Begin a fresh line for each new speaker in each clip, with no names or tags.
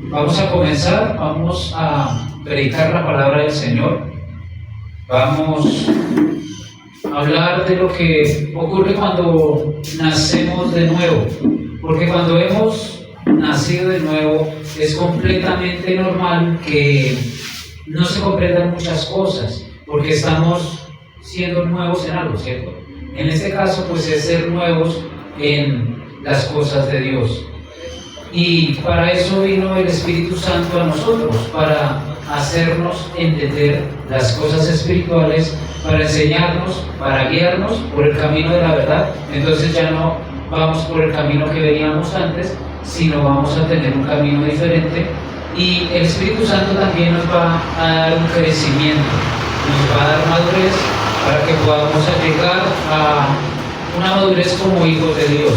Vamos a comenzar, vamos a predicar la palabra del Señor. Vamos a hablar de lo que ocurre cuando nacemos de nuevo, porque cuando hemos nacido de nuevo es completamente normal que no se comprendan muchas cosas, porque estamos siendo nuevos en algo, ¿cierto? En este caso, pues es ser nuevos en las cosas de Dios. Y para eso vino el Espíritu Santo a nosotros, para hacernos entender las cosas espirituales, para enseñarnos, para guiarnos por el camino de la verdad. Entonces ya no vamos por el camino que veníamos antes, sino vamos a tener un camino diferente. Y el Espíritu Santo también nos va a dar un crecimiento, nos va a dar madurez para que podamos llegar a una madurez como hijos de Dios.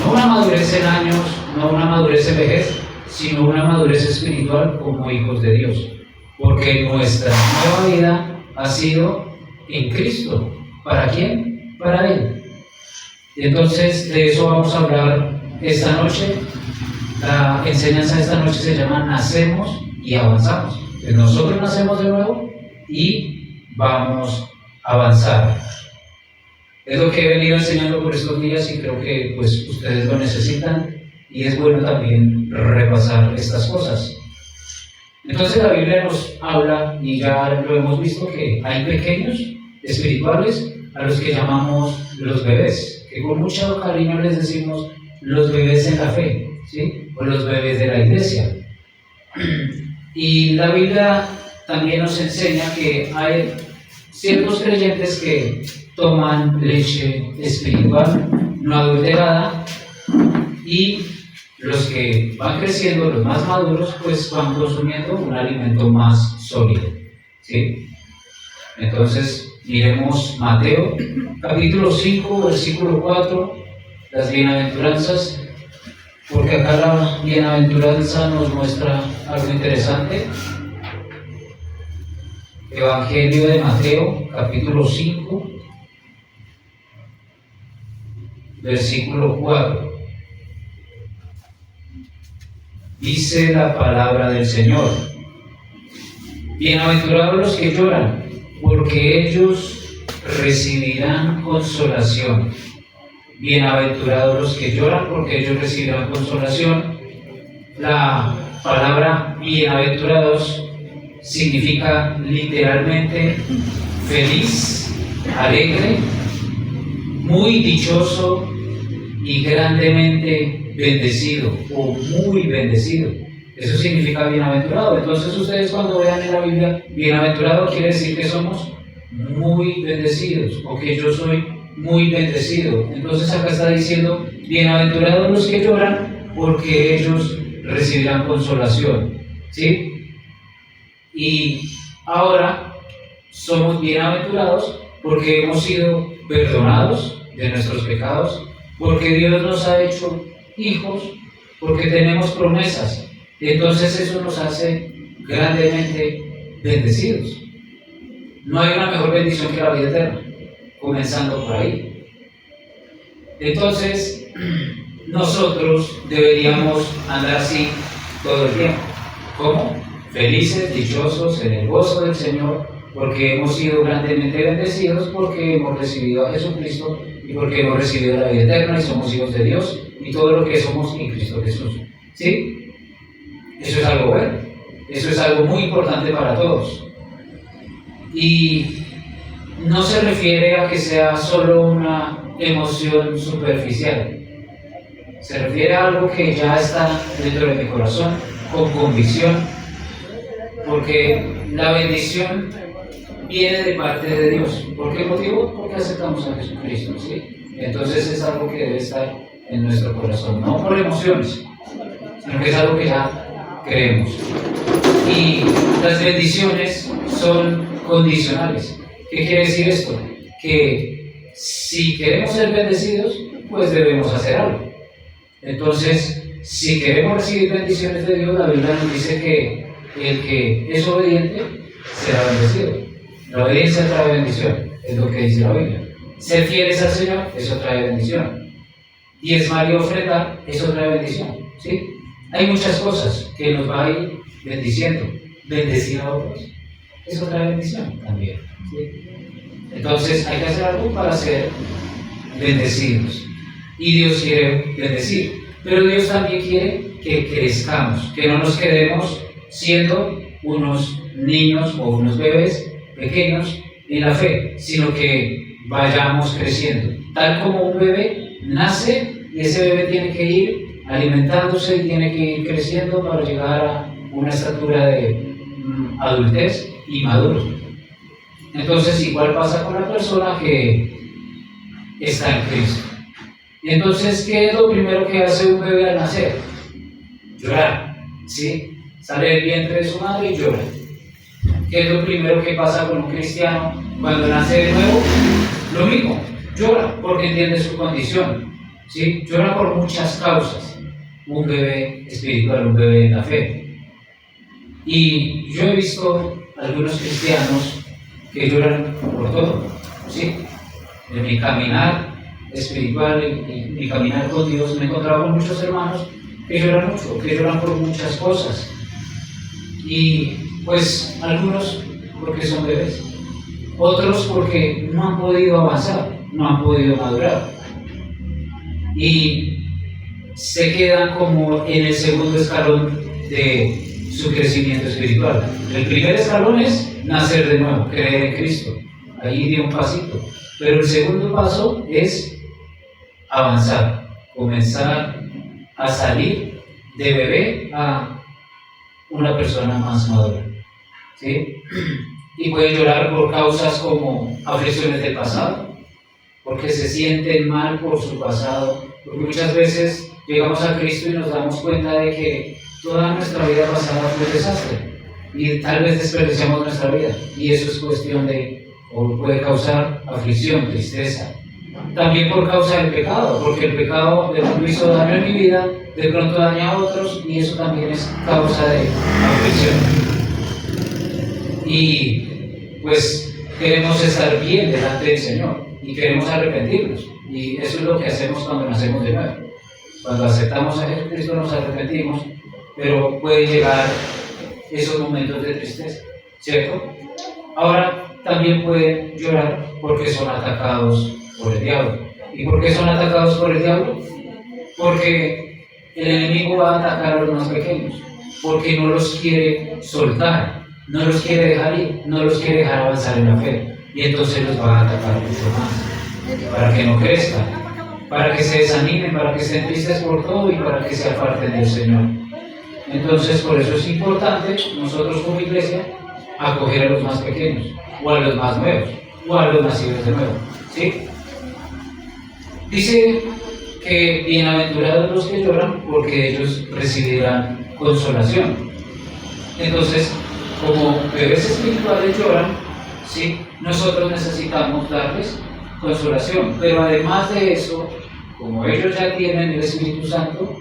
No una madurez en años, no una madurez en vejez, sino una madurez espiritual como hijos de Dios. Porque nuestra nueva vida ha sido en Cristo. ¿Para quién? Para Él. Entonces, de eso vamos a hablar esta noche. La enseñanza de esta noche se llama Nacemos y Avanzamos. Pues nosotros nacemos de nuevo y vamos a avanzar. Es lo que he venido enseñando por estos días y creo que pues ustedes lo necesitan y es bueno también repasar estas cosas. Entonces la Biblia nos habla, y ya lo hemos visto, que hay pequeños espirituales a los que llamamos los bebés, que con mucho cariño les decimos los bebés en la fe, ¿sí? O los bebés de la iglesia. Y la Biblia también nos enseña que hay ciertos creyentes que toman leche espiritual no adulterada, y los que van creciendo, los más maduros, pues van consumiendo un alimento más sólido, ¿sí? Entonces, miremos Mateo, capítulo 5, versículo 4, las bienaventuranzas, porque acá la bienaventuranza nos muestra algo interesante. Evangelio de Mateo, capítulo 5, versículo 4. Dice la palabra del Señor: bienaventurados los que lloran, porque ellos recibirán consolación. Bienaventurados los que lloran, porque ellos recibirán consolación. La palabra bienaventurados significa literalmente feliz, alegre, muy dichoso y grandemente bendecido o muy bendecido. Eso significa bienaventurado. Entonces ustedes cuando vean en la Biblia bienaventurado, quiere decir que somos muy bendecidos o que yo soy muy bendecido. Entonces acá está diciendo bienaventurados los que lloran, porque ellos recibirán consolación, ¿sí? Y ahora somos bienaventurados porque hemos sido perdonados de nuestros pecados, porque Dios nos ha hecho hijos, porque tenemos promesas. Entonces eso nos hace grandemente bendecidos. No hay una mejor bendición que la vida eterna, comenzando por ahí. Entonces nosotros deberíamos andar así todo el tiempo. ¿Cómo? Felices, dichosos, en el gozo del Señor, porque hemos sido grandemente bendecidos, porque hemos recibido a Jesucristo y porque hemos recibido la vida eterna y somos hijos de Dios y todo lo que somos en Cristo Jesús. ¿Sí? Eso es algo bueno, eso es algo muy importante para todos. Y no se refiere a que sea solo una emoción superficial, se refiere a algo que ya está dentro de mi corazón, con convicción, porque la bendición viene de parte de Dios. ¿Por qué motivo? Porque aceptamos a Jesucristo, ¿sí? Entonces es algo que debe estar en nuestro corazón, no por emociones, sino que es algo que ya creemos. Y las bendiciones son condicionales. ¿Qué quiere decir esto? Que si queremos ser bendecidos, pues debemos hacer algo. Entonces, si queremos recibir bendiciones de Dios, la Biblia nos dice que el que es obediente será bendecido. La obediencia trae bendición, es lo que dice la Biblia. Ser fieles al Señor, eso trae bendición. Diezmar y ofrendar, eso trae bendición, ¿sí? Hay muchas cosas que nos va a ir bendiciendo. Bendecir a otros es otra bendición también, ¿sí? Entonces hay que hacer algo para ser bendecidos. Y Dios quiere bendecir. Pero Dios también quiere que crezcamos, que no nos quedemos siendo unos niños o unos bebés pequeños en la fe, sino que vayamos creciendo. Tal como un bebé nace y ese bebé tiene que ir alimentándose y tiene que ir creciendo para llegar a una estatura de adultez y maduro. Entonces igual pasa con la persona que está en Cristo. Entonces, ¿qué es lo primero que hace un bebé al nacer? Llorar, ¿sí? Sale del vientre de su madre y llora. ¿Qué es lo primero que pasa con un cristiano cuando nace de nuevo? Lo mismo, llora porque entiende su condición, ¿sí? Llora por muchas causas. Un bebé espiritual, un bebé en la fe. Y yo he visto algunos cristianos que lloran por todo, ¿sí? En mi caminar espiritual y mi caminar con Dios me he encontrado con muchos hermanos que lloran mucho, que lloran por muchas cosas. Y pues algunos porque son bebés, otros porque no han podido avanzar, no han podido madurar. Y se quedan como en el segundo escalón de su crecimiento espiritual. El primer escalón es nacer de nuevo, creer en Cristo. Ahí dio un pasito. Pero el segundo paso es avanzar, comenzar a salir de bebé a una persona más madura, ¿sí? Y pueden llorar por causas como aflicciones del pasado, porque se sienten mal por su pasado, porque muchas veces llegamos a Cristo y nos damos cuenta de que toda nuestra vida pasada fue un desastre y tal vez desperdiciamos nuestra vida, y eso es cuestión de, o puede causar aflicción, tristeza. También por causa del pecado, porque el pecado de pronto hizo daño en mi vida, de pronto daña a otros, y eso también es causa de aflicción. Y pues queremos estar bien delante del Señor y queremos arrepentirnos, y eso es lo que hacemos cuando nacemos de nuevo. Cuando aceptamos a Jesucristo nos arrepentimos, pero puede llegar esos momentos de tristeza, ¿cierto? Ahora también pueden llorar porque son atacados por el diablo. ¿Y por qué son atacados por el diablo? Porque el enemigo va a atacar a los más pequeños, porque no los quiere soltar, no los quiere dejar ir, no los quiere dejar avanzar en la fe, y entonces los va a atacar mucho más, para que no crezcan, para que se desanimen, para que estén tristes por todo y para que se aparten del Señor. Entonces, por eso es importante nosotros como iglesia acoger a los más pequeños, o a los más nuevos, o a los nacidos de nuevo, ¿sí? Dice que bienaventurados los que lloran, porque ellos recibirán consolación. Entonces, como bebés espirituales lloran, ¿sí? Nosotros necesitamos darles consolación. Pero además de eso, como ellos ya tienen el Espíritu Santo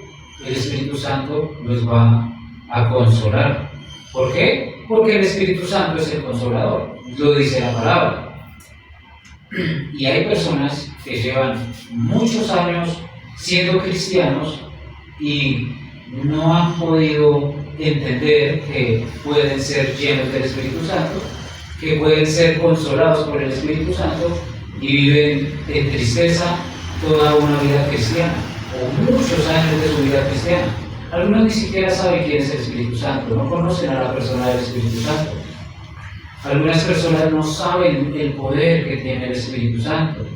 los va a consolar. ¿Por qué? Porque el Espíritu Santo es el consolador, lo dice la palabra. Y hay personas que llevan muchos años siendo cristianos y no han podido entender que pueden ser llenos del Espíritu Santo, que pueden ser consolados por el Espíritu Santo, y viven en tristeza toda una vida cristiana o muchos años de su vida cristiana. Algunos ni siquiera saben quién es el Espíritu Santo, no conocen a la persona del Espíritu Santo. Algunas personas no saben el poder que tiene el Espíritu Santo.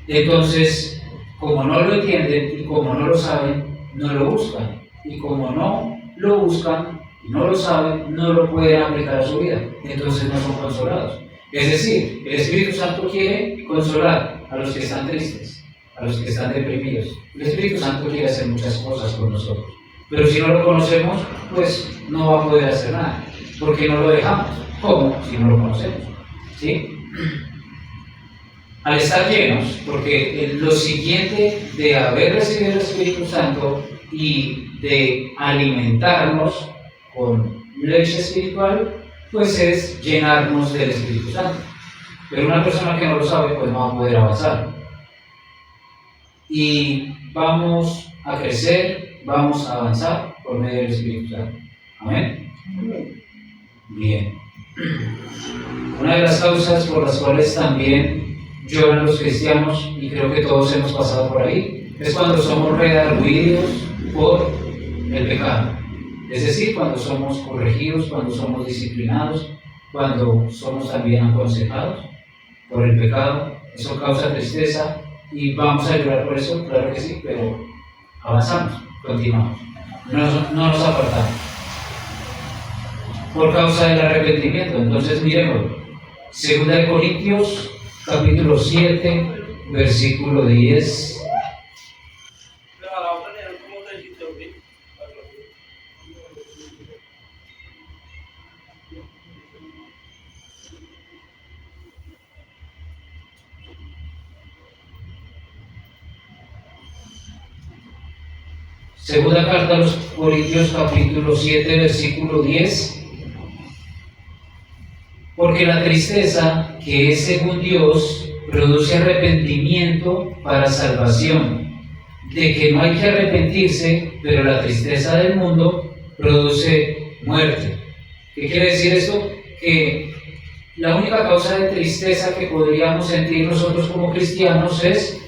Entonces, como no lo entienden y como no lo saben, no lo buscan. Y como no lo buscan y no lo saben, no lo pueden aplicar a su vida. Entonces no son consolados. Es decir, el Espíritu Santo quiere consolar a los que están tristes, a los que están deprimidos. El Espíritu Santo quiere hacer muchas cosas con nosotros. Pero si no lo conocemos, pues no va a poder hacer nada, porque no lo dejamos. ¿Cómo? Si no lo conocemos, ¿sí? Al estar llenos, porque lo siguiente de haber recibido el Espíritu Santo y de alimentarnos con leche espiritual, pues es llenarnos del Espíritu Santo. Pero una persona que no lo sabe, pues no va a poder avanzar. Y vamos a crecer vamos a avanzar por medio del Espíritu Santo. Amén. Bien. Una de las causas por las cuales también lloran los cristianos, y creo que todos hemos pasado por ahí, es cuando somos redarguidos por el pecado. Es decir, cuando somos corregidos, cuando somos disciplinados, cuando somos también aconsejados por el pecado. Eso causa tristeza y vamos a llorar por eso, claro que sí, pero avanzamos, continuamos, no nos apartamos por causa del arrepentimiento. Entonces miremos, 2 Corintios capítulo 7, versículo 10. Segunda carta a los Corintios capítulo 7, versículo 10. Porque la tristeza, que es según Dios, produce arrepentimiento para salvación, de que no hay que arrepentirse, pero la tristeza del mundo produce muerte. ¿Qué quiere decir esto? Que la única causa de tristeza que podríamos sentir nosotros como cristianos es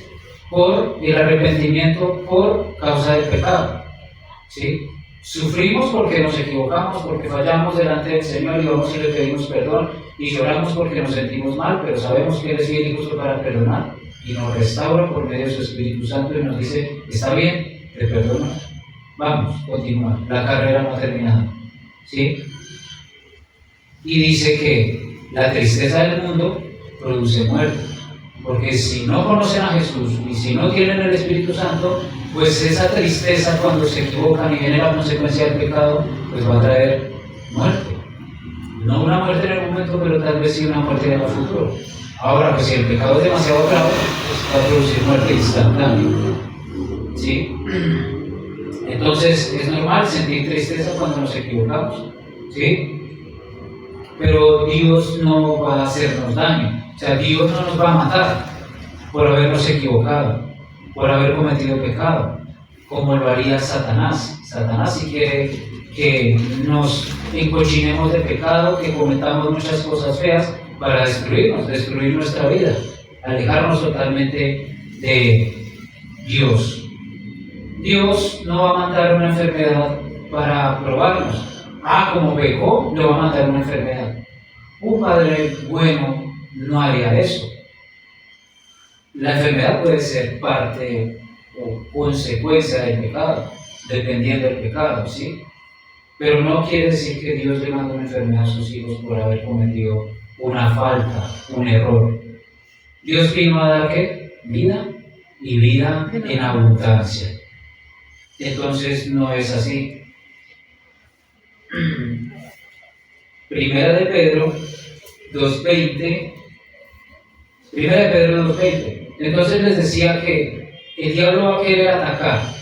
por el arrepentimiento por causa del pecado. ¿Sí? Sufrimos porque nos equivocamos, porque fallamos delante del Señor y vamos y le pedimos perdón, y lloramos porque nos sentimos mal, pero sabemos que Él es fiel y justo para perdonar y nos restaura por medio de su Espíritu Santo y nos dice: está bien, te perdono, vamos, continúa, la carrera no ha terminado. ¿Sí? Y dice que la tristeza del mundo produce muerte, porque si no conocen a Jesús y si no tienen el Espíritu Santo, pues esa tristeza cuando se equivocan y viene la consecuencia del pecado, pues va a traer muerte. No una muerte en el momento, pero tal vez sí una muerte en el futuro. Ahora, pues si el pecado es demasiado grave, pues va a producir muerte instantánea. ¿Sí? Entonces es normal sentir tristeza cuando nos equivocamos. ¿Sí? Pero Dios no va a hacernos daño. O sea, Dios no nos va a matar por habernos equivocado, por haber cometido pecado, como lo haría Satanás. Satanás sí quiere que nos encochinemos de pecado, que cometamos muchas cosas feas para destruirnos, destruir nuestra vida, alejarnos totalmente de Dios. Dios no va a mandar una enfermedad para probarnos. Como pecó, le va a mandar una enfermedad. Un padre bueno no haría eso. La enfermedad puede ser parte o consecuencia del pecado, dependiendo del pecado, ¿sí? Pero no quiere decir que Dios le manda una enfermedad a sus hijos por haber cometido una falta, un error. Dios vino a dar ¿qué? Vida, y vida en abundancia. Entonces no es así. Primera de Pedro 2:20. Primera de Pedro 2:20. Entonces les decía que el diablo va a querer atacar.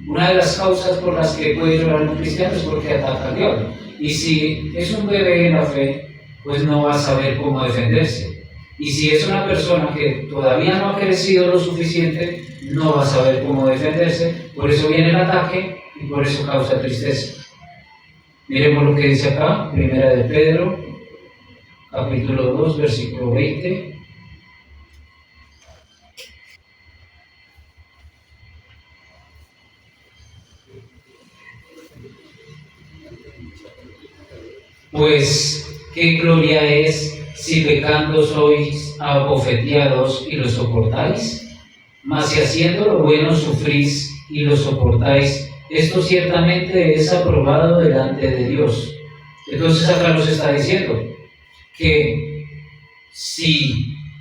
Una de las causas por las que puede llorar un cristiano es porque ataca al diablo. Y si es un bebé en la fe, pues no va a saber cómo defenderse. Y si es una persona que todavía no ha crecido lo suficiente, no va a saber cómo defenderse. Por eso viene el ataque y por eso causa tristeza. Miremos lo que dice acá, Primera de Pedro, capítulo 2, versículo 20. Pues, ¿qué gloria es si pecando sois abofeteados y lo soportáis? Mas si haciendo lo bueno sufrís y lo soportáis, esto ciertamente es aprobado delante de Dios. Entonces acá nos está diciendo que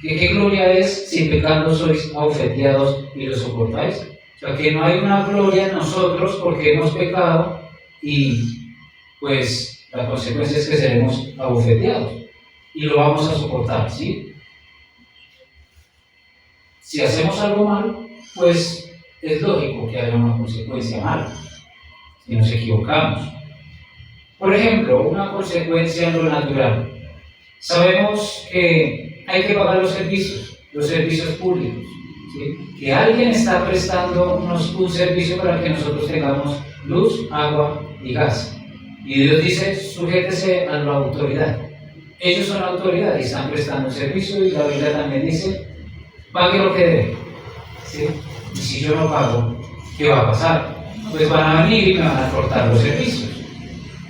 qué gloria es si pecando sois abofeteados y lo soportáis. O sea, que no hay una gloria en nosotros porque hemos pecado y pues la consecuencia es que seremos abofeteados y lo vamos a soportar, ¿sí? Si hacemos algo malo, pues es lógico que haya una consecuencia mala si nos equivocamos. Por ejemplo, una consecuencia en lo natural. Sabemos que hay que pagar los servicios públicos. ¿sí? Que alguien está prestándonos un servicio para que nosotros tengamos luz, agua y gas. Y Dios dice, sujétese a la autoridad. Ellos son la autoridad y están prestando un servicio, y la Biblia también dice, pague lo que debe. ¿Sí? Y si yo no pago, ¿qué va a pasar? Pues van a venir y me van a cortar los servicios.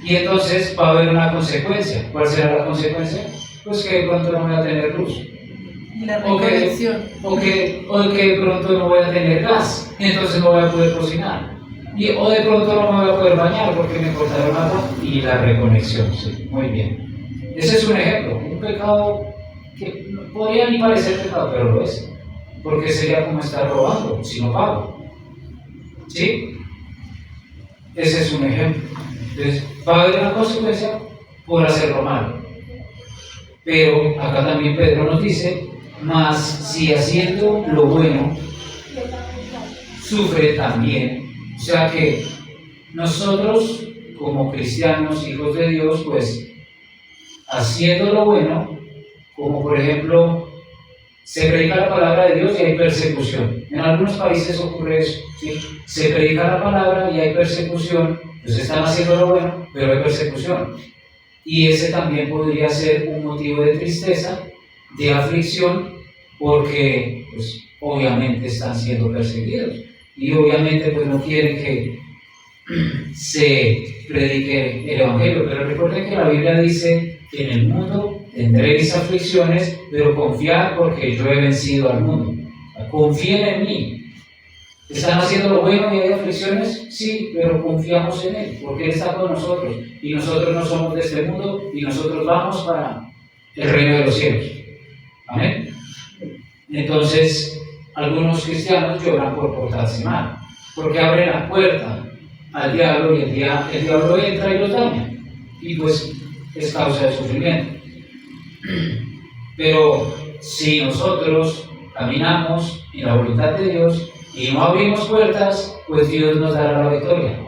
Y entonces va a haber una consecuencia. ¿Cuál será la consecuencia? Pues que de pronto no voy a tener luz.
Y la recolección.
O que de pronto no voy a tener gas, entonces no voy a poder cocinar. O de pronto no me voy a poder bañar porque me cortaron agua. Y la reconexión, sí, muy bien. Ese es un ejemplo, un pecado que no podría ni parecer pecado, pero lo es. Porque sería como estar robando si no pago. ¿Sí? Ese es un ejemplo. Entonces, va a haber una consecuencia por hacerlo mal. Pero acá también Pedro nos dice, mas si haciendo lo bueno, sufre también. O sea que nosotros, como cristianos, hijos de Dios, pues, haciendo lo bueno, como por ejemplo, se predica la palabra de Dios y hay persecución. En algunos países ocurre eso, ¿sí? Se predica la palabra y hay persecución, pues están haciendo lo bueno, pero hay persecución. Y ese también podría ser un motivo de tristeza, de aflicción, porque pues, obviamente están siendo perseguidos. Y obviamente pues no quieren que se predique el Evangelio. Pero recuerden que la Biblia dice que en el mundo tendréis aflicciones, pero confiad porque yo he vencido al mundo. Confíen en mí. ¿Están haciendo lo bueno y hay aflicciones? Sí, pero confiamos en Él, porque Él está con nosotros. Y nosotros no somos de este mundo y nosotros vamos para el reino de los cielos. Amén. Entonces, algunos cristianos lloran por portarse mal, porque abren la puerta al diablo y el diablo entra y los daña. Y pues es causa de sufrimiento. Pero si nosotros caminamos en la voluntad de Dios y no abrimos puertas, pues Dios nos dará la victoria.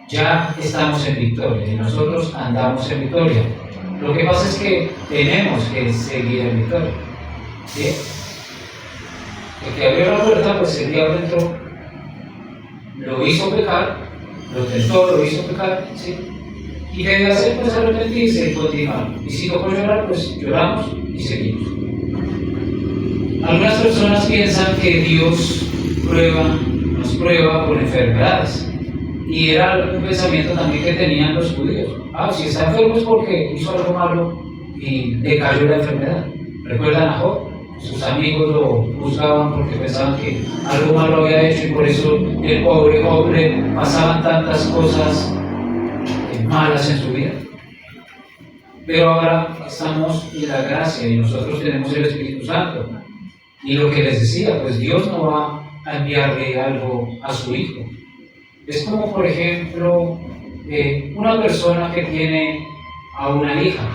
Ya estamos en victoria y nosotros andamos en victoria. Lo que pasa es que tenemos que seguir en victoria. ¿Sí? El que abrió la puerta, pues el diablo entró, lo hizo pecar, lo tentó, lo hizo pecar, ¿sí? Y qué debe hacer, pues arrepentirse y continuar. Y si tocó llorar, pues lloramos y seguimos. Algunas personas piensan que Dios nos prueba con enfermedades. Y era un pensamiento también que tenían los judíos. Si está enfermo es porque hizo algo malo y le cayó la enfermedad. ¿Recuerdan a Job? Sus amigos lo juzgaban porque pensaban que algo malo había hecho y por eso el pobre Job le pasaban tantas cosas malas en su vida. Pero ahora estamos en la gracia y nosotros tenemos el Espíritu Santo. Y lo que les decía, pues Dios no va a enviarle algo a su hijo. Es como, por ejemplo, una persona que tiene a una hija.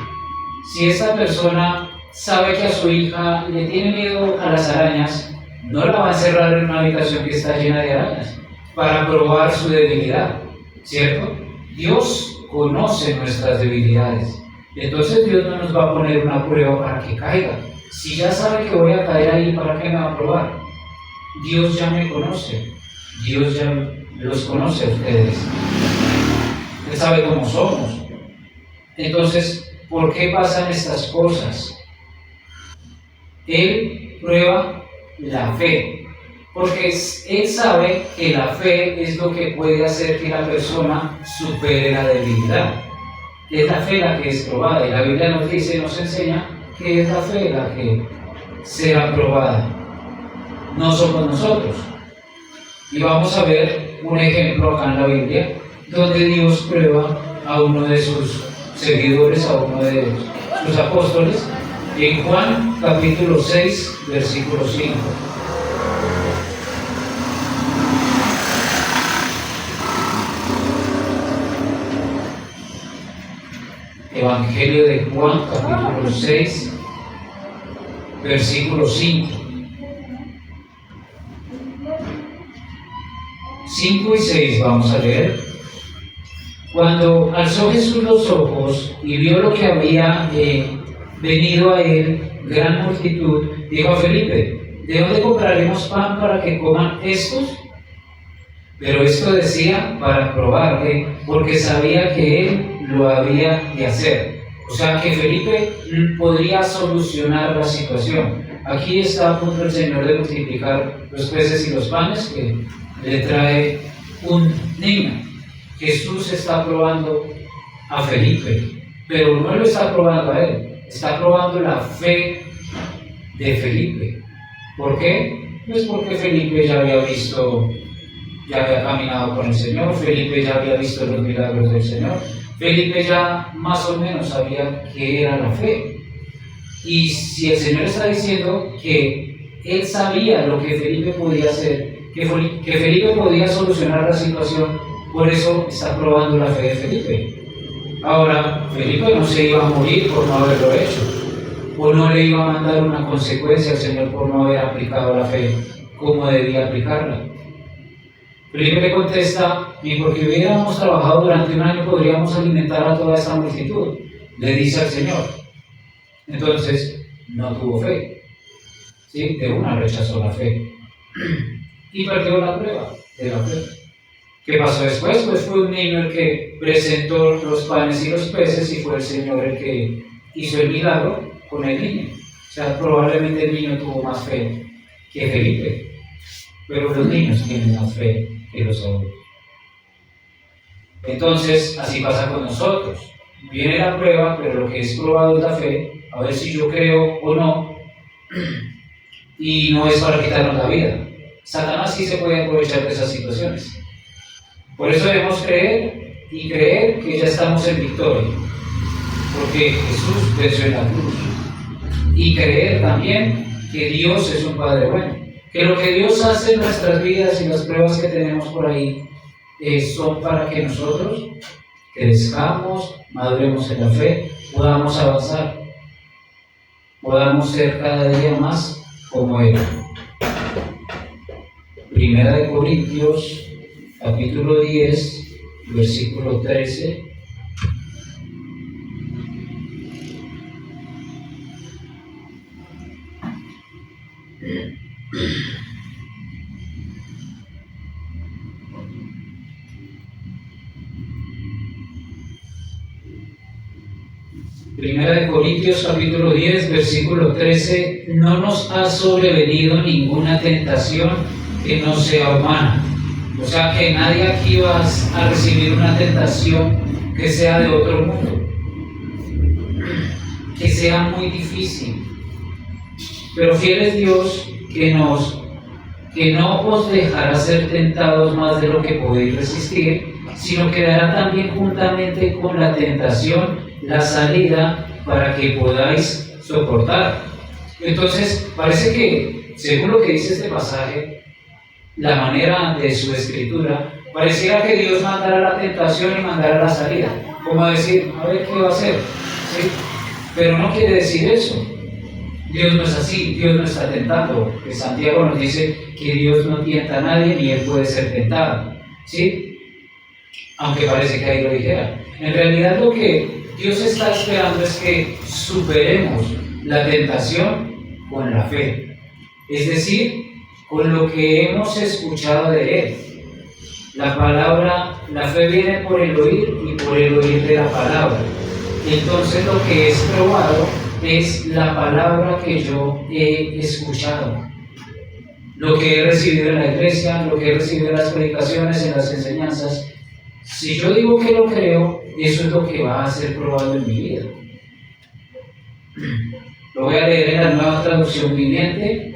Si esta persona sabe que a su hija le tiene miedo a las arañas, no la va a encerrar en una habitación que está llena de arañas para probar su debilidad, ¿cierto? Dios conoce nuestras debilidades. Entonces Dios no nos va a poner una prueba para que caiga. Si ya sabe que voy a caer ahí, ¿para qué me va a probar? Dios ya me conoce. Dios ya los conoce a ustedes. Él sabe cómo somos. Entonces, ¿por qué pasan estas cosas? Él prueba la fe, porque Él sabe que la fe es lo que puede hacer que la persona supere la debilidad. Es la fe la que es probada, y la Biblia nos dice, nos enseña que es la fe la que será probada. No somos nosotros. Y vamos a ver un ejemplo acá en la Biblia, donde Dios prueba a uno de sus seguidores, a uno de sus apóstoles, en Juan capítulo 6, versículo 5. Evangelio de Juan capítulo 6, versículo 5. 5 y 6 vamos a leer. Cuando alzó Jesús los ojos y vio lo que había venido a él, gran multitud, dijo a Felipe, ¿de dónde compraremos pan para que coman estos? Pero esto decía para probarle, porque sabía que él lo había de hacer. O sea que Felipe podría solucionar la situación. Aquí está a punto el Señor de multiplicar los peces y los panes que le trae un niño. Jesús está probando a Felipe, pero no lo está probando a él, está probando la fe de Felipe. ¿Por qué? Pues porque Felipe ya había caminado con el Señor, Felipe ya había visto los milagros del Señor, Felipe ya más o menos sabía qué era la fe. Y si el Señor está diciendo que él sabía lo que Felipe podía hacer, que Felipe podía solucionar la situación, por eso está probando la fe de Felipe. Ahora, Felipe no se iba a morir por no haberlo hecho, o no le iba a mandar una consecuencia al Señor por no haber aplicado la fe como debía aplicarla. Felipe le contesta: ni porque hubiéramos trabajado durante un año podríamos alimentar a toda esta multitud, le dice al Señor. Entonces, no tuvo fe, ¿sí? De una rechazó la fe y perdió la prueba de la fe. ¿Qué pasó después? Pues fue un niño el que presentó los panes y los peces y fue el Señor el que hizo el milagro con el niño. O sea, probablemente el niño tuvo más fe que Felipe, pero los niños tienen más fe que los adultos. Entonces, así pasa con nosotros. Viene la prueba, pero lo que es probado es la fe, a ver si yo creo o no, y no es para quitarnos la vida. Satanás sí se puede aprovechar de esas situaciones. Por eso debemos creer y creer que ya estamos en victoria, porque Jesús venció en la cruz. Y creer también que Dios es un Padre bueno, que lo que Dios hace en nuestras vidas y las pruebas que tenemos por ahí son para que nosotros crezcamos, maduremos en la fe, podamos avanzar, podamos ser cada día más como Él. Primera de Corintios, capítulo 10, versículo 13. Primera de Corintios capítulo 10, versículo 13, no nos ha sobrevenido ninguna tentación que no sea humana. O sea que nadie aquí va a recibir una tentación que sea de otro mundo, que sea muy difícil. Pero fiel es Dios que no os dejará ser tentados más de lo que podéis resistir, sino que dará también juntamente con la tentación la salida para que podáis soportar. Entonces, parece que, según lo que dice este pasaje, la manera de su escritura, pareciera que Dios mandara la tentación y mandara la salida, como decir, a ver qué va a hacer, ¿sí? Pero no quiere decir eso. Dios no es así, Dios no está tentando. Santiago nos dice que Dios no tienta a nadie ni Él puede ser tentado, ¿sí? Aunque parece que ahí lo dijera. En realidad lo que Dios está esperando es que superemos la tentación con la fe, es decir, con lo que hemos escuchado de Él. La fe viene por el oír y por el oír de la palabra. Entonces lo que es probado es la palabra que yo he escuchado, lo que he recibido en la iglesia, lo que he recibido en las predicaciones, en las enseñanzas. Si yo digo que lo creo, eso es lo que va a ser probado en mi vida. Lo voy a leer en la Nueva Traducción Viviente.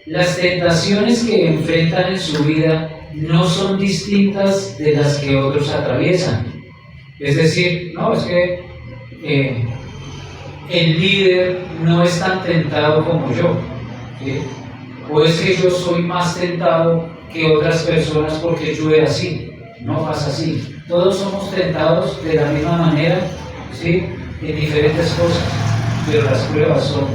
Las tentaciones que enfrentan en su vida no son distintas de las que otros atraviesan. Es decir, no, es que el líder no es tan tentado como yo, ¿sí? O es que yo soy más tentado que otras personas porque yo era así. No pasa así. Todos somos tentados de la misma manera, ¿sí? En diferentes cosas, pero las pruebas son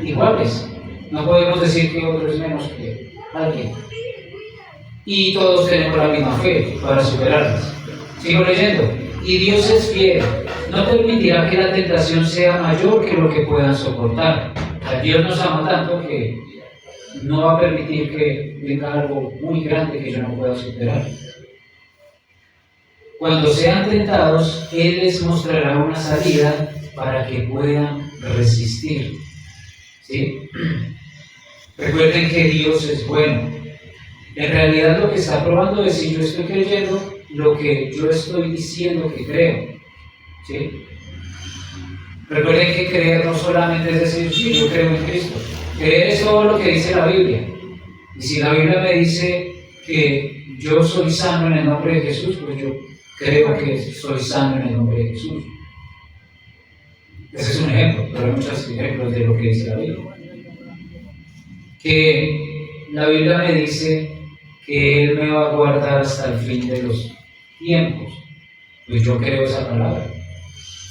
iguales. No podemos decir que otro es menos que alguien. Y todos tenemos la misma fe para superarlas. Sigo leyendo. Y Dios es fiel. No permitirá que la tentación sea mayor que lo que puedan soportar. O sea, Dios nos ama tanto que no va a permitir que venga algo muy grande que yo no pueda superar. Cuando sean tentados, Él les mostrará una salida para que puedan resistir. ¿Sí? Recuerden que Dios es bueno. En realidad lo que está probando es si yo estoy creyendo lo que yo estoy diciendo que creo. ¿Sí? Recuerden que creer no solamente es decir, sí, yo creo en Cristo. Creer es todo lo que dice la Biblia. Y si la Biblia me dice que yo soy sano en el nombre de Jesús, pues yo creo que soy sano en el nombre de Jesús. Ese es un ejemplo, pero hay muchos ejemplos de lo que dice la Biblia. Que la Biblia me dice que Él me va a guardar hasta el fin de los tiempos. Pues yo creo esa palabra.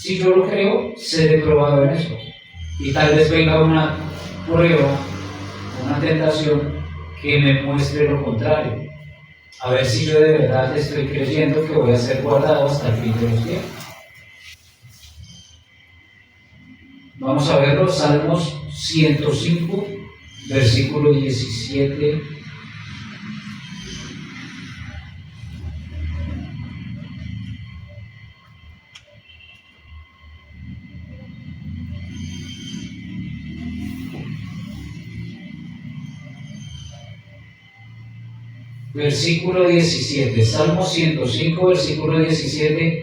Si yo lo creo, seré probado en eso. Y tal vez venga una prueba, una tentación que me muestre lo contrario. A ver si yo de verdad estoy creyendo que voy a ser guardado hasta el fin de los tiempos. Vamos a verlo, Salmos 105, versículo 17. Versículo 17, Salmo 105, versículo 17,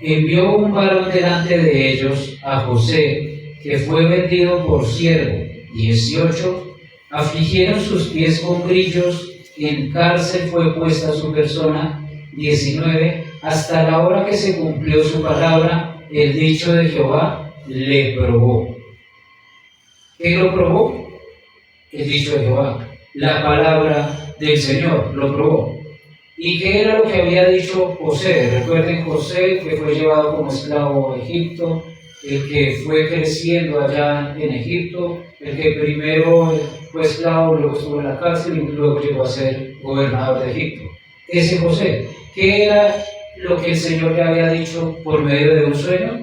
envió un varón delante de ellos, a José, que fue vendido por siervo. 18, afligieron sus pies con grillos, en cárcel fue puesta su persona. 19, hasta la hora que se cumplió su palabra, el dicho de Jehová le probó. ¿Qué lo probó? El dicho de Jehová, la palabra del Señor lo probó. ¿Y qué era lo que había dicho José? Recuerden, José, que fue llevado como esclavo a Egipto, el que fue creciendo allá en Egipto, el que primero fue esclavo, luego estuvo en la cárcel y luego llegó a ser gobernador de Egipto. Ese José, ¿qué era lo que el Señor le había dicho por medio de un sueño?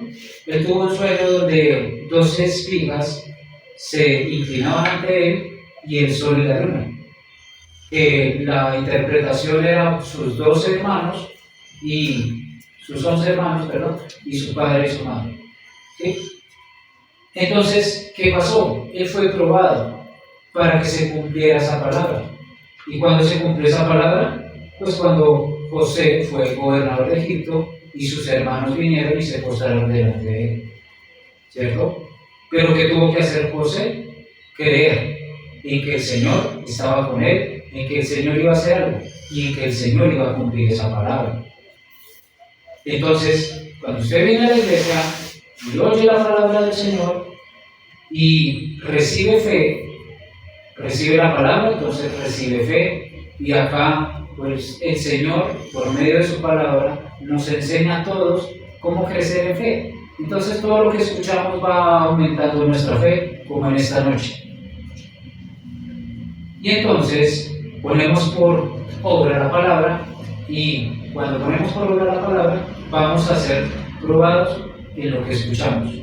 Él tuvo un sueño donde 12 espigas se inclinaban ante él y el sol y la luna. La interpretación era sus 12 hermanos y sus 11 hermanos, perdón, y su padre y su madre. ¿Sí? Entonces, ¿qué pasó? Él fue probado para que se cumpliera esa palabra. ¿Y cuando se cumplió esa palabra? Pues cuando José fue gobernador de Egipto y sus hermanos vinieron y se postraron delante de él. ¿Cierto? Pero ¿qué tuvo que hacer José? Creer en que el Señor estaba con él, en que el Señor iba a hacer algo y en que el Señor iba a cumplir esa palabra. Entonces, cuando usted viene a la iglesia y oye la palabra del Señor y recibe fe, recibe la palabra, entonces recibe fe, y acá pues el Señor por medio de su palabra nos enseña a todos cómo crecer en fe. Entonces todo lo que escuchamos va aumentando nuestra fe, como en esta noche. Y entonces ponemos por obra la palabra, y cuando ponemos por obra la palabra vamos a ser probados en lo que escuchamos.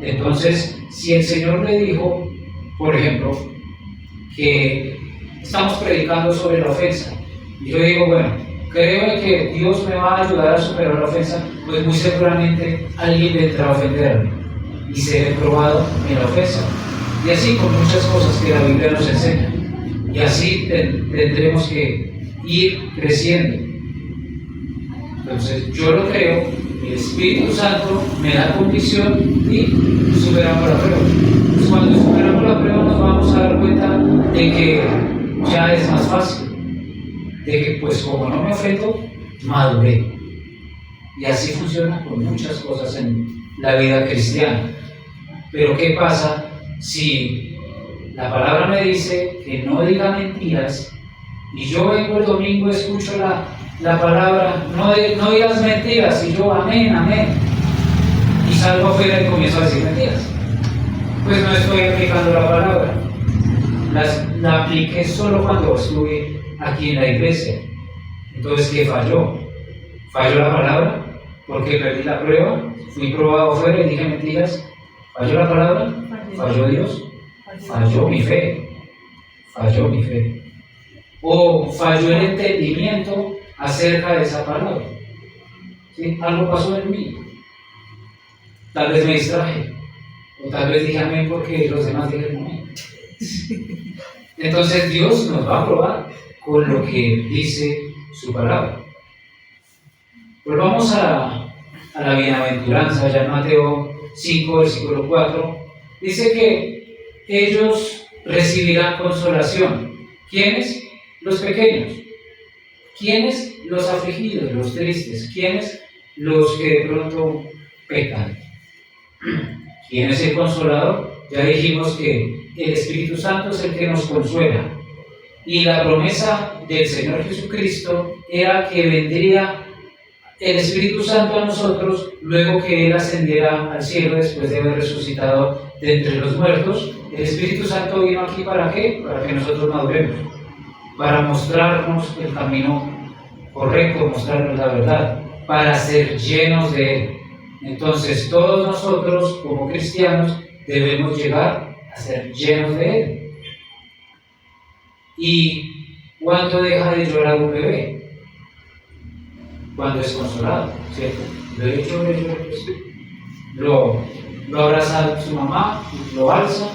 Entonces, si el Señor le dijo, por ejemplo, que estamos predicando sobre la ofensa, y yo digo, bueno, creo en que Dios me va a ayudar a superar la ofensa, pues muy seguramente alguien vendrá a ofenderme y seré probado en la ofensa. Y así con muchas cosas que la Biblia nos enseña. Y así tendremos que ir creciendo. Entonces, yo lo creo, el Espíritu Santo me da convicción y superamos la prueba. Entonces, cuando superamos la prueba nos vamos a dar cuenta de que ya es más fácil. De que, pues, como no me ofendo, maduré. Y así funciona con muchas cosas en la vida cristiana. Pero, ¿qué pasa si la palabra me dice que no diga mentiras y yo vengo el domingo, escucho la palabra, no digas mentiras, y yo amén, amén, y salgo afuera y comienzo a decir mentiras? Pues no estoy aplicando la palabra. La apliqué solo cuando estuve aquí en la iglesia. Entonces, ¿qué falló? ¿Falló la palabra? Porque perdí la prueba, fui probado afuera y dije mentiras. ¿Falló la palabra? ¿Falló Dios? Falló mi fe, falló mi fe. O falló el entendimiento acerca de esa palabra. ¿Sí? Algo pasó en mí. Tal vez me distraje. O tal vez dije amén porque los demás dijeron amén. Entonces Dios nos va a probar con lo que dice su palabra. Volvamos a la bienaventuranza, ya en Mateo 5, versículo 4. Dice que ellos recibirán consolación. ¿Quiénes? Los pequeños. ¿Quiénes? Los afligidos, los tristes. ¿Quiénes? Los que de pronto pecan. ¿Quién es el consolador? Ya dijimos que el Espíritu Santo es el que nos consuela. Y la promesa del Señor Jesucristo era que vendría el Espíritu Santo a nosotros luego que Él ascendiera al cielo después de haber resucitado de entre los muertos. El Espíritu Santo vino aquí ¿para qué? Para que nosotros maduremos, para mostrarnos el camino correcto, mostrarnos la verdad, para ser llenos de Él. Entonces todos nosotros como cristianos debemos llegar a ser llenos de Él. ¿Y cuándo deja de llorar un bebé? Cuando es consolado, ¿cierto? Lo abraza su mamá, lo alza,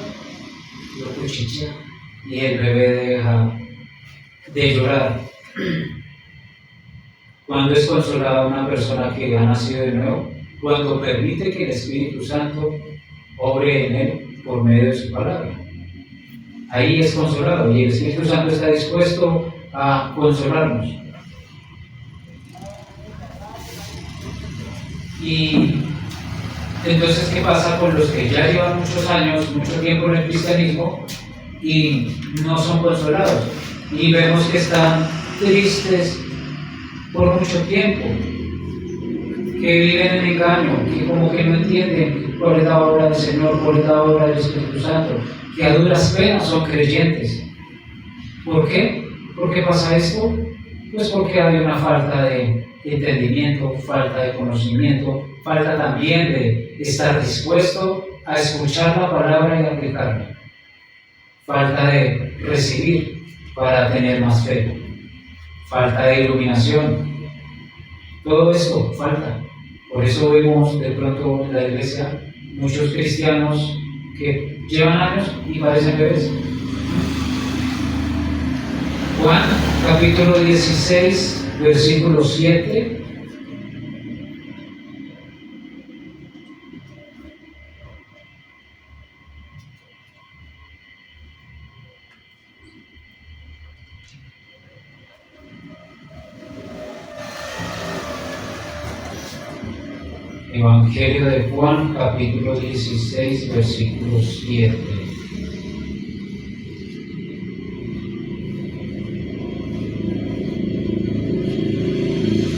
lo cuchichea y el bebé deja de llorar. Cuando es consolada una persona que ha nacido de nuevo, cuando permite que el Espíritu Santo obre en él por medio de su palabra. Ahí es consolado y el Espíritu Santo está dispuesto a consolarnos. Y entonces, ¿qué pasa con los que ya llevan muchos años, mucho tiempo en el cristianismo y no son consolados? Y vemos que están tristes por mucho tiempo, que viven en engaño, que como que no entienden cuál es la obra del Señor, cuál es la obra del Espíritu Santo, que a duras penas son creyentes. ¿Por qué? ¿Por qué pasa esto? Pues porque hay una falta de entendimiento, falta de conocimiento, falta también de estar dispuesto a escuchar la palabra y aplicarla, falta de recibir para tener más fe, falta de iluminación. Todo esto falta. Por eso vemos de pronto en la iglesia muchos cristianos que llevan años y parecen bebés. Juan capítulo 16, versículo 7. Evangelio de Juan, capítulo 16, versículo 7.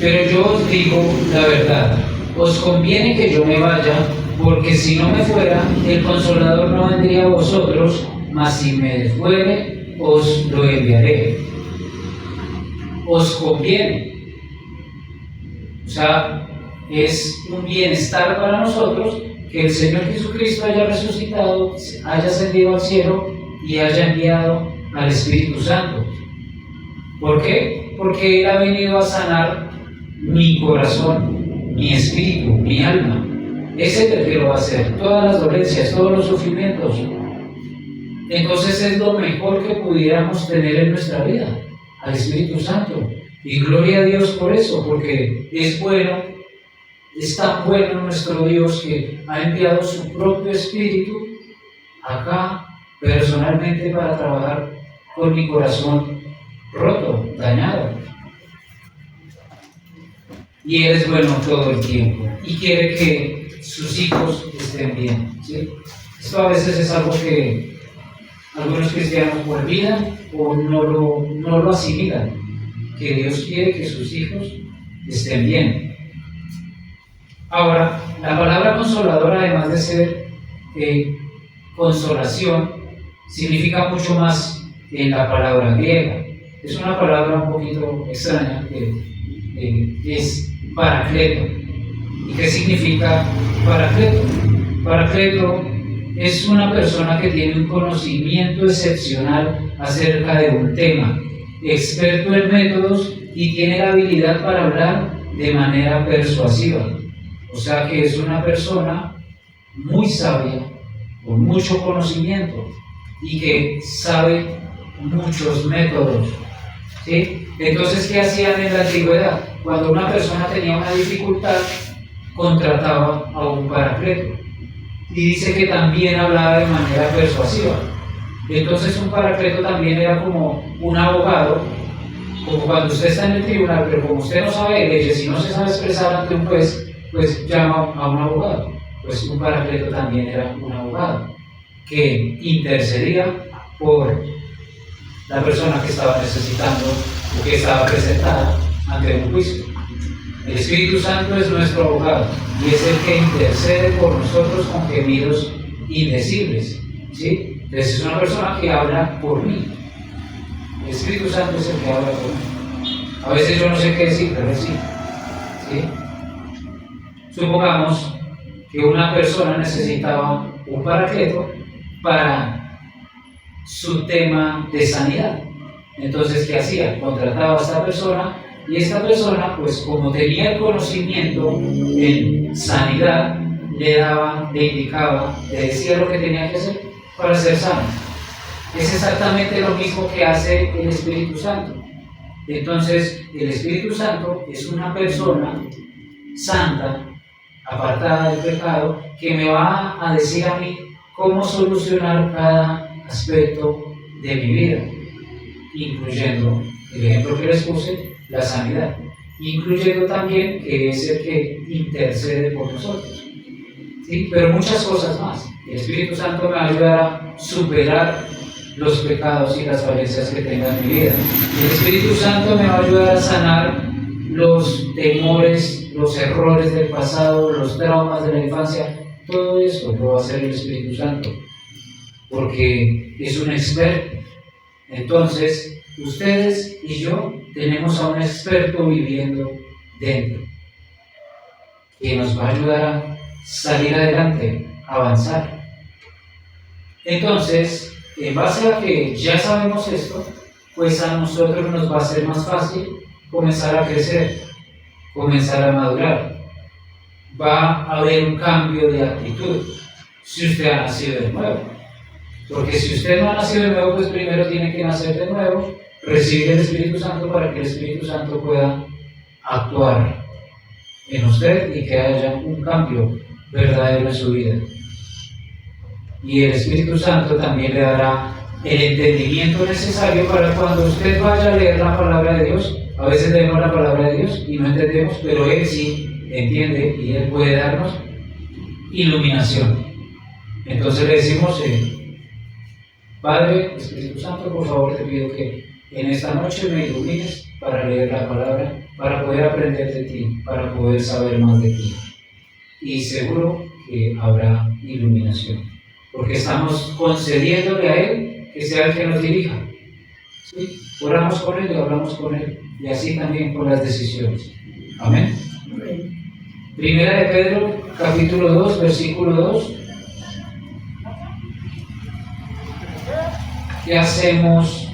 Pero yo os digo la verdad, os conviene que yo me vaya, porque si no me fuera, el Consolador no vendría a vosotros, mas si me fuere, os lo enviaré. Os conviene. O sea, es un bienestar para nosotros que el Señor Jesucristo haya resucitado, haya ascendido al cielo y haya enviado al Espíritu Santo. ¿Por qué? Porque Él ha venido a sanar mi corazón, mi espíritu, mi alma. Es Él el que lo va a hacer, todas las dolencias, todos los sufrimientos. Entonces es lo mejor que pudiéramos tener en nuestra vida, al Espíritu Santo. Y gloria a Dios por eso, porque es bueno, es tan bueno nuestro Dios que ha enviado su propio Espíritu acá personalmente para trabajar con mi corazón roto, dañado. Y Él es bueno todo el tiempo y quiere que sus hijos estén bien, ¿sí? Esto a veces es algo que algunos cristianos olvidan o no lo asimilan, que Dios quiere que sus hijos estén bien. Ahora, la palabra consoladora, además de ser consolación, significa mucho más en la palabra griega. Es una palabra un poquito extraña, que es paracleto. ¿Y qué significa paracleto? Paracleto es una persona que tiene un conocimiento excepcional acerca de un tema, experto en métodos y tiene la habilidad para hablar de manera persuasiva. O sea que es una persona muy sabia, con mucho conocimiento y que sabe muchos métodos. ¿Sí? Entonces, ¿qué hacían en la antigüedad? Cuando una persona tenía una dificultad, contrataba a un paracleto. Y dice que también hablaba de manera persuasiva. Entonces, un paracleto también era como un abogado, como cuando usted está en el tribunal, pero como usted no sabe leyes y no se sabe expresar ante un juez, pues llama a un abogado. Pues un paracleto también era un abogado que intercedía por la persona que estaba necesitando o que estaba presentada ante un juicio. El Espíritu Santo es nuestro abogado y es el que intercede por nosotros con gemidos indecibles. ¿Sí? Entonces es una persona que habla por mí. El Espíritu Santo es el que habla por mí. A veces yo no sé qué decir, pero él sí. ¿Sí? Supongamos que una persona necesitaba un paracleto para su tema de sanidad. Entonces, ¿qué hacía? Contrataba a esta persona y esta persona, pues como tenía el conocimiento en sanidad, le daba, le indicaba, le decía lo que tenía que hacer para ser sano. Es exactamente lo mismo que hace el Espíritu Santo. Entonces, el Espíritu Santo es una persona santa, apartada del pecado, que me va a decir a mí cómo solucionar cada aspecto de mi vida, incluyendo el ejemplo que les puse, la sanidad, incluyendo también que es el que intercede por nosotros. ¿Sí? Pero muchas cosas más. El Espíritu Santo me va a ayudar a superar los pecados y las falencias que tenga en mi vida. El Espíritu Santo me va a ayudar a sanar los temores, los errores del pasado, los traumas de la infancia. Todo eso lo va a hacer el Espíritu Santo, porque es un experto. Entonces, ustedes y yo tenemos a un experto viviendo dentro, que nos va a ayudar a salir adelante, a avanzar. Entonces, en base a que ya sabemos esto, pues a nosotros nos va a ser más fácil comenzar a crecer, comenzar a madurar. Va a haber un cambio de actitud si usted ha nacido de nuevo. Porque si usted no ha nacido de nuevo, pues primero tiene que nacer de nuevo, recibir el Espíritu Santo para que el Espíritu Santo pueda actuar en usted y que haya un cambio verdadero en su vida. Y el Espíritu Santo también le dará el entendimiento necesario para cuando usted vaya a leer la palabra de Dios. A veces leemos la palabra de Dios y no entendemos, pero Él sí entiende y Él puede darnos iluminación. Entonces le decimos, Padre, Espíritu Santo, por favor te pido que en esta noche me ilumines para leer la palabra, para poder aprender de ti, para poder saber más de ti. Y seguro que habrá iluminación, porque estamos concediéndole a Él que sea el que nos dirija. ¿Sí? Oramos con Él y hablamos con Él, y así también con las decisiones. Amén. Primera de Pedro, capítulo 2, versículo 2. ¿Qué hacemos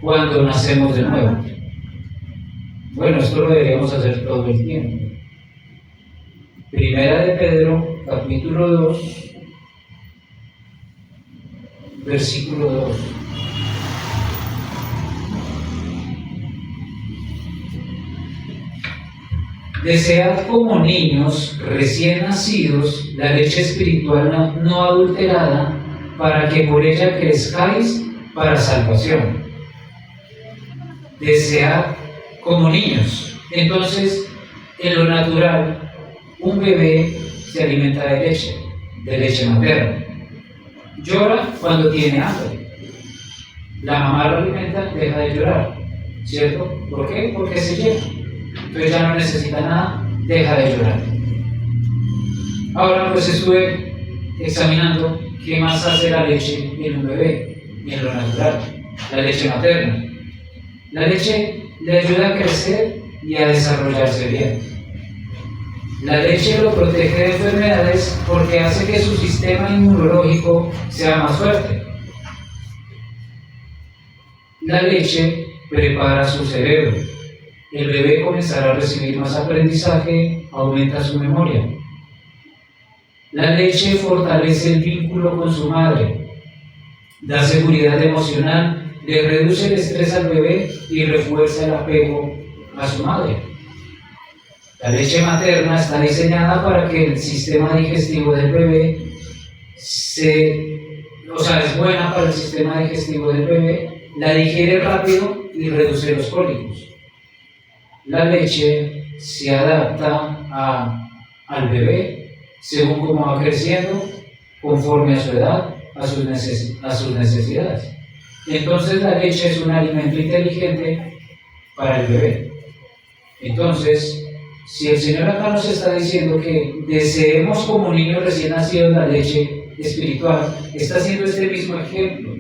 cuando nacemos de nuevo? Bueno, esto lo deberíamos hacer todo el tiempo. Primera de Pedro, capítulo 2, versículo 2. Desead como niños recién nacidos la leche espiritual no adulterada, para que por ella crezcáis para salvación. Desead como niños. Entonces, en lo natural, un bebé se alimenta de leche materna. Llora cuando tiene hambre. La mamá lo alimenta, deja de llorar, ¿cierto? ¿Por qué? Porque se llena. Entonces ya no necesita nada, deja de llorar. Ahora pues estuve examinando qué más hace la leche en un bebé, en lo natural, la leche materna. La leche le ayuda a crecer y a desarrollarse bien. La leche lo protege de enfermedades porque hace que su sistema inmunológico sea más fuerte. La leche prepara su cerebro. El bebé comenzará a recibir más aprendizaje, aumenta su memoria. La leche fortalece el vínculo con su madre, da seguridad emocional, le reduce el estrés al bebé y refuerza el apego a su madre. La leche materna está diseñada para que el sistema digestivo del bebé es buena para el sistema digestivo del bebé, la digiere rápido y reduce los cólicos. La leche se adapta al bebé según cómo va creciendo, conforme a su edad, a sus necesidades. Entonces la leche es un alimento inteligente para el bebé. Entonces, si el Señor acá nos está diciendo que deseemos como niños recién nacidos la leche espiritual, está haciendo este mismo ejemplo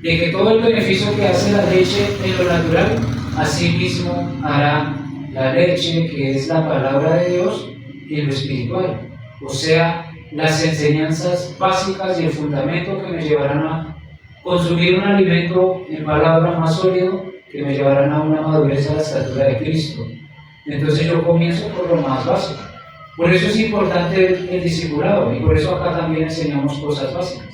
de que todo el beneficio que hace la leche en lo natural, así mismo hará la leche, que es la palabra de Dios, en lo espiritual. O sea, las enseñanzas básicas y el fundamento que me llevarán a consumir un alimento en palabra más sólido, que me llevarán a una madurez a la estatura de Cristo. Entonces yo comienzo por lo más básico. Por eso es importante el discipulado, y por eso acá también enseñamos cosas básicas.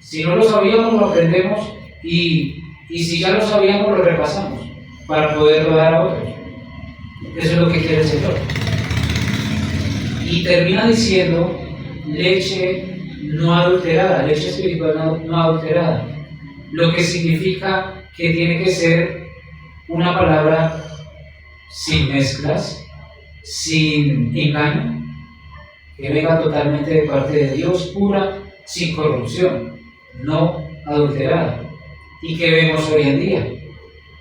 Si no lo sabíamos, lo aprendemos, y si ya lo sabíamos, lo repasamos para poderlo dar a otros. Eso es lo que quiere el Señor. Y termina diciendo leche no adulterada, leche espiritual no adulterada, lo que significa que tiene que ser una palabra sin mezclas, sin engaño, que venga totalmente de parte de Dios, pura, sin corrupción, no adulterada. ¿Y qué vemos hoy en día?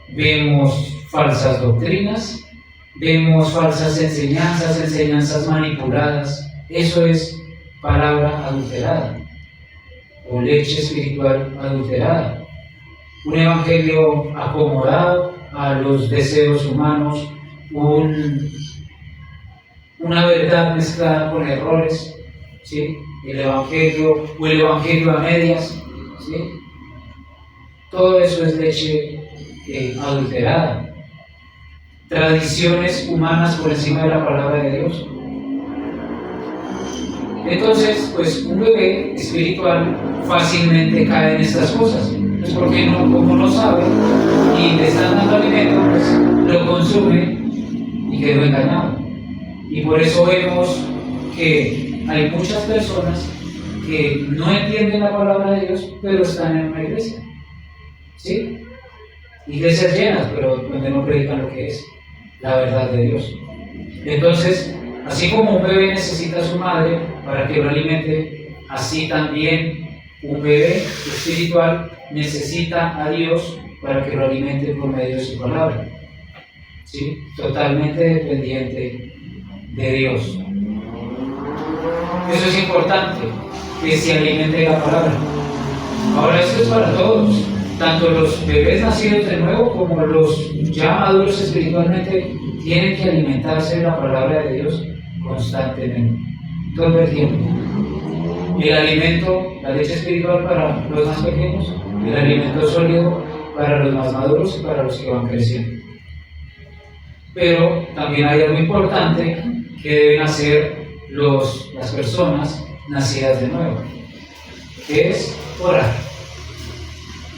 Vemos falsas doctrinas, vemos falsas enseñanzas manipuladas. Eso es palabra adulterada o leche espiritual adulterada. Un evangelio acomodado a los deseos humanos, una verdad mezclada con errores, ¿sí? El evangelio a medias, ¿sí? Todo eso es leche adulterada. Tradiciones humanas por encima de la palabra de Dios. Entonces, pues un bebé espiritual fácilmente cae en estas cosas. Pues porque como no sabe y le están dando alimento, pues lo consume y quedó engañado. Y por eso vemos que hay muchas personas que no entienden la palabra de Dios, pero están en una iglesia. ¿Sí? Iglesias llenas, pero donde no predican lo que es la verdad de Dios. Entonces, así como un bebé necesita a su madre para que lo alimente, así también un bebé espiritual necesita a Dios para que lo alimente por medio de su palabra. ¿Sí? Totalmente dependiente de Dios. Eso es importante, que se alimente la palabra. Ahora, esto es para todos, tanto los bebés nacidos de nuevo como los ya maduros espiritualmente tienen que alimentarse de la palabra de Dios constantemente, todo el tiempo. El alimento, la leche espiritual para los más pequeños, el alimento sólido para los más maduros y para los que van creciendo. Pero también hay algo importante que deben hacer las personas nacidas de nuevo, que es orar.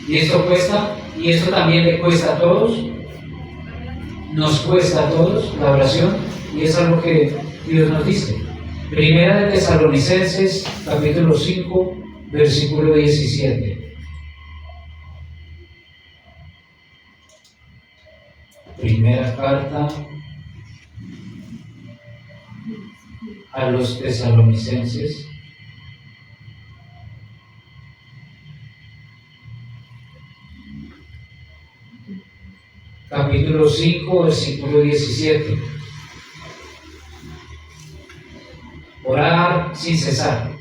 Y esto cuesta, y esto también le cuesta a todos, nos cuesta a todos la oración, y es algo que Dios nos dice. Primera de Tesalonicenses, capítulo 5, versículo 17. Primera carta a los tesalonicenses, capítulo 5, versículo 17. Orar sin cesar,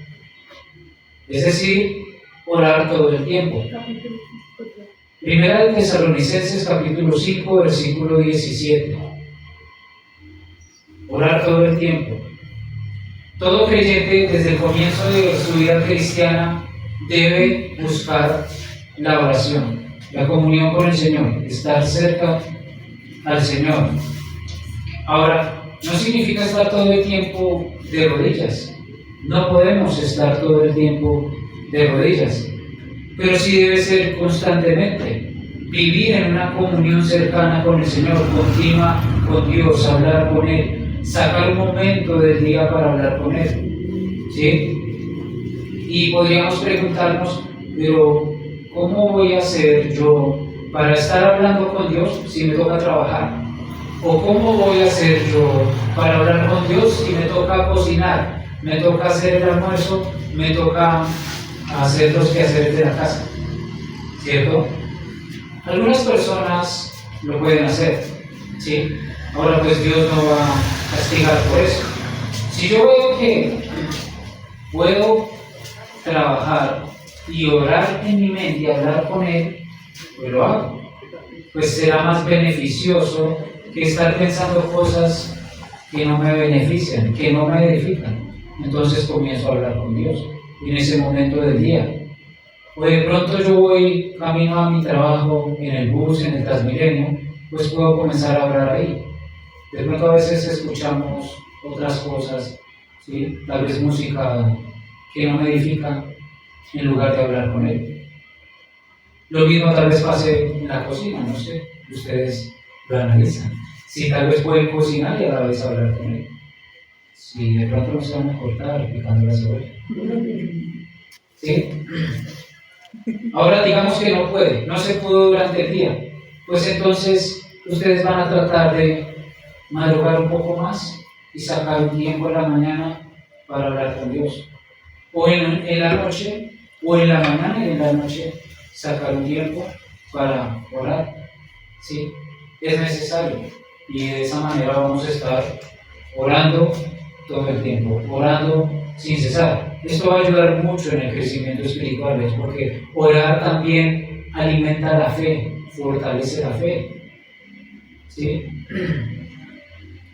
es decir, orar todo el tiempo. Primera de Tesalonicenses, capítulo 5, versículo 17. Orar todo el tiempo. Todo creyente, desde el comienzo de su vida cristiana, debe buscar la oración. la comunión con el Señor, estar cerca al Señor. Ahora, no significa estar todo el tiempo de rodillas. No podemos estar todo el tiempo de rodillas, pero sí debe ser constantemente. Vivir en una comunión cercana con el Señor, continua con Dios, hablar con Él, sacar un momento del día para hablar con Él. ¿Sí? Y podríamos preguntarnos, pero ¿cómo voy a hacer yo para estar hablando con Dios si me toca trabajar? ¿O cómo voy a hacer yo para hablar con Dios si me toca cocinar, me toca hacer el almuerzo, me toca hacer los quehaceres de la casa? ¿Cierto? Algunas personas lo pueden hacer, ¿sí? Ahora pues Dios no va a castigar por eso. Si yo veo que puedo trabajar y orar en mi mente y hablar con Él, pues lo hago. Pues será más beneficioso que estar pensando cosas que no me benefician, que no me edifican. Entonces comienzo a hablar con Dios en ese momento del día. O de pronto yo voy camino a mi trabajo en el bus, en el Transmilenio, pues puedo comenzar a hablar ahí. De pronto a veces escuchamos otras cosas, ¿sí? Tal vez música que no me edifica, en lugar de hablar con Él. Lo mismo tal vez pase en la cocina, no sé, ustedes lo analizan. Si tal vez pueden cocinar y a la vez hablar con Él. Si de pronto no se van a cortar picando la cebolla. ¿Sí? Ahora digamos que no puede, no se pudo durante el día. Pues entonces ustedes van a tratar de madrugar un poco más y sacar un tiempo en la mañana para hablar con Dios. O en la noche, o en la mañana y en la noche sacar un tiempo para orar. ¿Sí? Es necesario. Y de esa manera vamos a estar orando todo el tiempo, orando sin cesar. Esto va a ayudar mucho en el crecimiento espiritual, ¿ves? Porque orar también alimenta la fe, fortalece la fe. ¿Sí?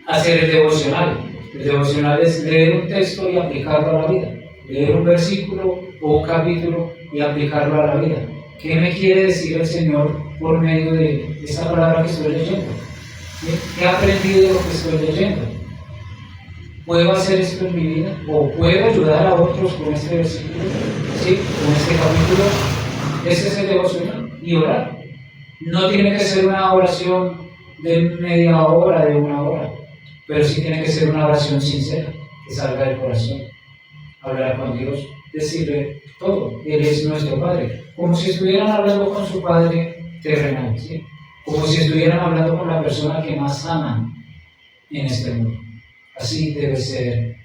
Hacer el devocional. El devocional es leer un texto y aplicarlo a la vida. Leer un versículo o un capítulo y aplicarlo a la vida. ¿Qué me quiere decir el Señor por medio de esta palabra que estoy leyendo? ¿Qué he aprendido de lo que estoy leyendo? ¿Puedo hacer esto en mi vida? ¿O puedo ayudar a otros con este versículo? ¿Sí? Con este capítulo. Ese es el devocional. Y orar. No tiene que ser una oración de media hora, de una hora, pero sí tiene que ser una oración sincera, que salga del corazón. Hablar con Dios, decirle todo. Él es nuestro Padre. Como si estuvieran hablando con su Padre terrenal, ¿sí? Como si estuvieran hablando con la persona que más aman en este mundo. Así debe ser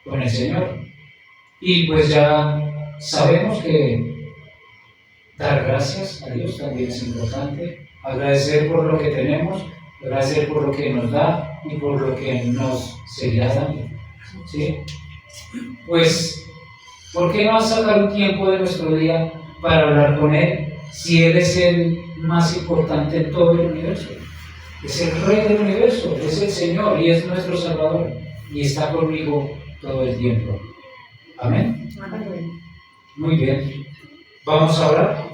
con el Señor. Y pues ya sabemos que dar gracias a Dios también es importante. Agradecer por lo que tenemos, agradecer por lo que nos da y por lo que nos seguirá dando. ¿Sí? Pues, ¿por qué no sacar un tiempo de nuestro día para hablar con Él si Él es el más importante en todo el universo? Es el Rey del universo, es el Señor y es nuestro Salvador y está conmigo todo el tiempo. Amén. Muy bien. Vamos a orar.